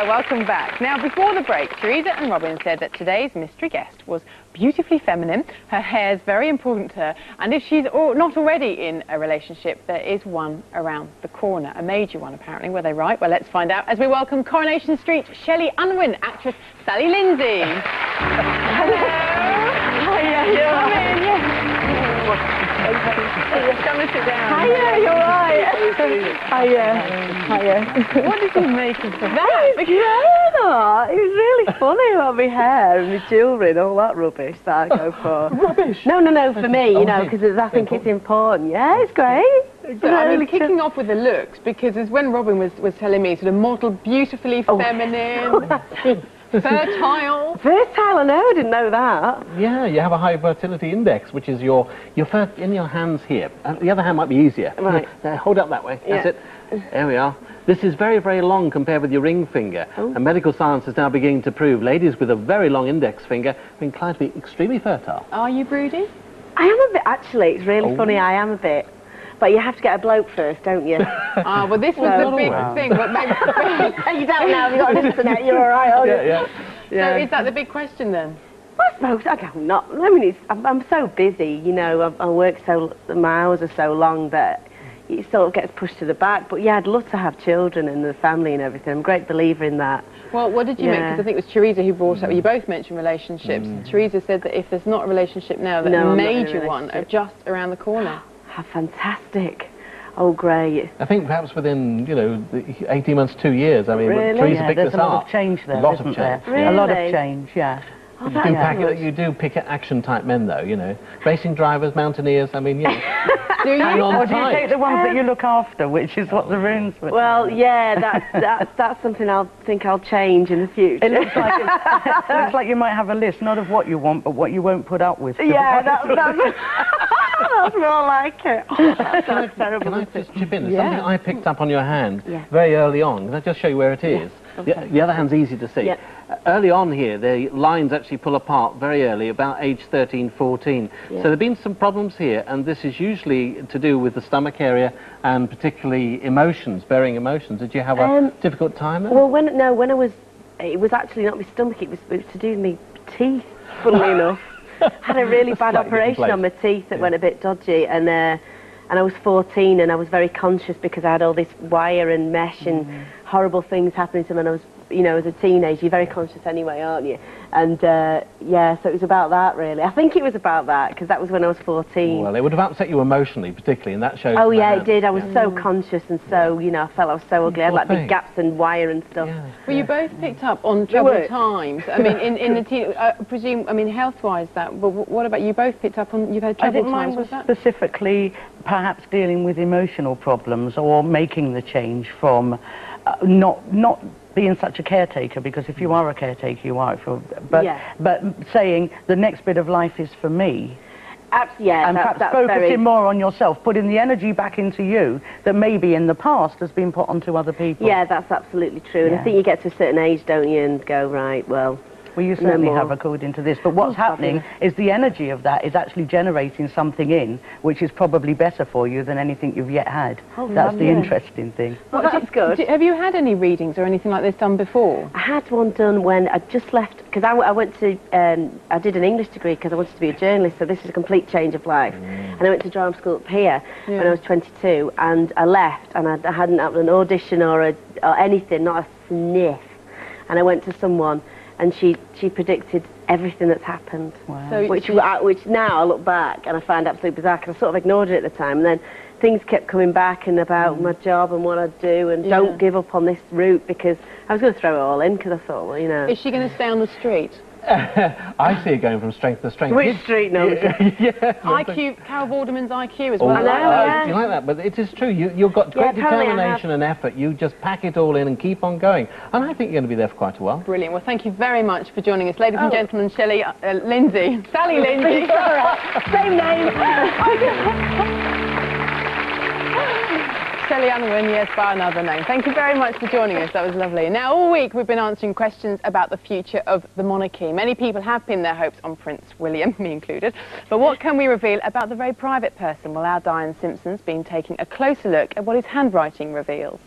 welcome back. Now, before the break, Teresa and Robin said that today's mystery guest was beautifully feminine, her hair's very important to her, and if she's not already in a relationship, there is one around the corner, a major one apparently. Were they right? Well, let's find out as we welcome Coronation Street Shelley Unwin, actress Sally Lindsay. Hello. Hiya. Come in, yeah. Come and sit down. Hiya, you're right. Hiya. What did you make of that? It was really funny about my hair and my jewellery and all that rubbish that I go for. Rubbish? No, for me, you know, because I think it's important. Yeah, it's great. So, I mean, kicking off with the looks, because as when Robin was telling me, sort of model beautifully feminine, fertile. Versatile, I know, I didn't know that. Yeah, you have a high fertility index, which is your first in your hands here. The other hand might be easier. Right. Hold up that way. That's it. There we are. This is very, very long compared with your ring finger. Oh. And medical science is now beginning to prove ladies with a very long index finger are inclined to be extremely fertile. Are you broody? I am a bit, actually. It's really funny, I am a bit. But you have to get a bloke first, don't you? Ah, well, this was the big thing. But maybe you don't know, you've got an internet, you're all right, aren't you? So is that the big question then? I suppose, I don't know. I mean, I'm so busy, you know, I work so, my hours are so long that it sort of gets pushed to the back. But yeah, I'd love to have children and the family and everything. I'm a great believer in that. Well, what did you make? Because I think it was Teresa who brought up, you both mentioned relationships. Teresa said that if there's not a relationship now, that a major one are just around the corner. How fantastic. Oh, great. I think perhaps within, you know, 18 months, 2 years. I mean, Teresa picked there's this a lot up. of change there, a lot of there? change. Really? A lot of change, yeah. Oh, You do pick action type men, though, you know. Racing drivers, mountaineers, I mean, yeah. Do you? Or do you take the ones that you look after, which is what the runes were? Well, yeah, that's something I'll change in the future. It looks like, it looks like you might have a list, not of what you want, but what you won't put up with. Yeah, that's more like it. That sounds terrible. Can I just chip in? There's something I picked up on your hand very early on. Can I just show you where it is? Okay. The other hand's easy to see. Early on here, the lines actually pull apart very early, about age 13, 14. So there have been some problems here, and this is usually to do with the stomach area and particularly emotions, bearing emotions. Did you have a difficult time there? Well, when I was, it was actually not my stomach, it was to do with my teeth, funnily enough. I had a really bad operation on my teeth that went a bit dodgy, and I was 14 and I was very conscious because I had all this wire and mesh and horrible things happening to me, and I was, you know, as a teenager, you're very conscious anyway, aren't you? And yeah, so it was about that really. I think it was about that because that was when I was 14. Well, it would have upset you emotionally, particularly, and that shows. Oh yeah, it did. I was so conscious and so, you know, I felt I was so ugly. I had like big gaps and wire and stuff. Well, you both picked up on troubled times. I mean, in the teen, I presume, I mean, health-wise that, but what about you both picked up on, you've had troubled times? I think mine was specifically perhaps dealing with emotional problems or making the change from not being such a caretaker, because if you are a caretaker, you are. But saying the next bit of life is for me. And perhaps focusing more on yourself, putting the energy back into you that maybe in the past has been put onto other people. Yeah, that's absolutely true. And I think you get to a certain age, don't you, and go, right, well, well, you certainly have according to this, but what's happening is the energy of that is actually generating something in which is probably better for you than anything you've yet had. That's the interesting thing. Well, that's good. Have you had any readings or anything like this done before? I had one done when I just left, because I went to, I did an English degree because I wanted to be a journalist, so this is a complete change of life. And I went to drama school up here when I was 22, and I left, and I hadn't had an audition or anything, not a sniff. And I went to someone, and she predicted everything that's happened. Wow. So which now I look back and I find absolutely bizarre, because I sort of ignored it at the time, and then things kept coming back and about my job and what I'd do, and don't give up on this route, because I was going to throw it all in, because I thought, well, you know. Is she going to stay on the street? I see it going from strength to strength. Which street, no? IQ, Carol Vorderman's IQ as well. You like that, but it is true. You've got great determination and effort. You just pack it all in and keep on going. And I think you're going to be there for quite a while. Brilliant. Well, thank you very much for joining us. Ladies and gentlemen, Shelley, Lindsay, Sally Lindsay. Same name. Shelley Unwin, yes, by another name. Thank you very much for joining us. That was lovely. Now, all week we've been answering questions about the future of the monarchy. Many people have pinned their hopes on Prince William, me included. But what can we reveal about the very private person? Well, our Diane Simpson's been taking a closer look at what his handwriting reveals.